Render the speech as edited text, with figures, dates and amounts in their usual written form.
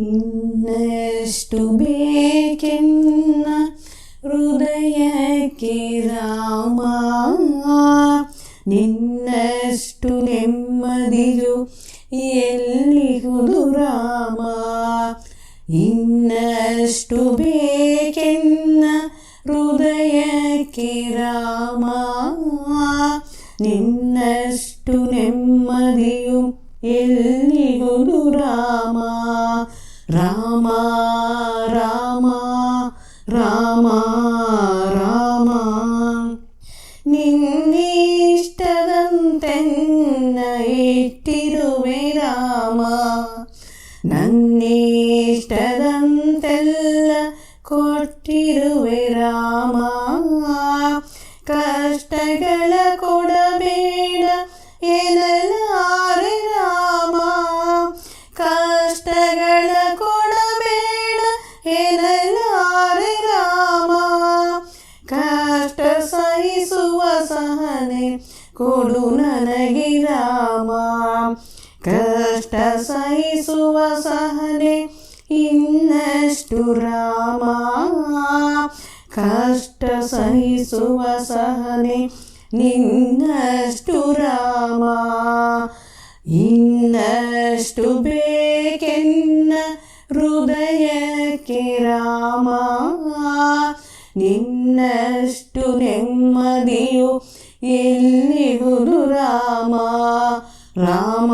ಇನ್ನೆಷ್ಟು ಬೇಕೆನ್ನ ಹೃದಯಕ್ಕೆ ರಾಮ, ನಿನ್ನಷ್ಟು ನೆಮ್ಮದಿಯು ಎಲ್ಲಿಹುದು ರಾಮ. ಇನ್ನಷ್ಟು ಬೇಕೆನ್ನ ಹೃದಯಕ್ಕೆ ರಾಮ, ನಿನ್ನಷ್ಟು ನೆಮ್ಮದಿಯು ಎಲ್ಲಿಹುದು ರಾಮ. ರಾಮ ರಾಮ ರಾಮ ರಾಮ, ನಿನ್ನಿಷ್ಟದಂತೆನ್ನ ಇಟ್ಟಿರುವೆ ರಾಮ, ನನ್ನಿಷ್ಟದಂತೆಲ್ಲ ಕೊಟ್ಟಿರುವೆ ರಾಮ. ಕಷ್ಟಗಳ ಕೊಡಬೇಡ ಎನ್ನಲಾರೆ ರಾಮ, ಕಷ್ಟಗಳ ಕೊಡಬೇಡ ಎನ್ನಲಾರೆ ರಾಮ. ಕಷ್ಟ ಸಹಿಸುವ ಸಹನೆ ಕೊಡು ನನಗೆ ರಾಮ, ಕಷ್ಟ ಸಹಿಸುವ ಸಹನೆ ಇನ್ನಷ್ಟು ರಾಮ. ಕಷ್ಟ ಸಹಿಸುವ ಸಹನೆ ನಿನ್ನಷ್ಟು ರಾಮ. ಇನ್ನಷ್ಟು ಬೇಕೆನ್ನ ಹೃದಯಕ್ಕೆ ರಾಮ, ನಿನ್ನಷ್ಟು ನೆಮ್ಮದಿಯು ಎಲ್ಲಿಹುದು ರಾಮ. ರಾಮ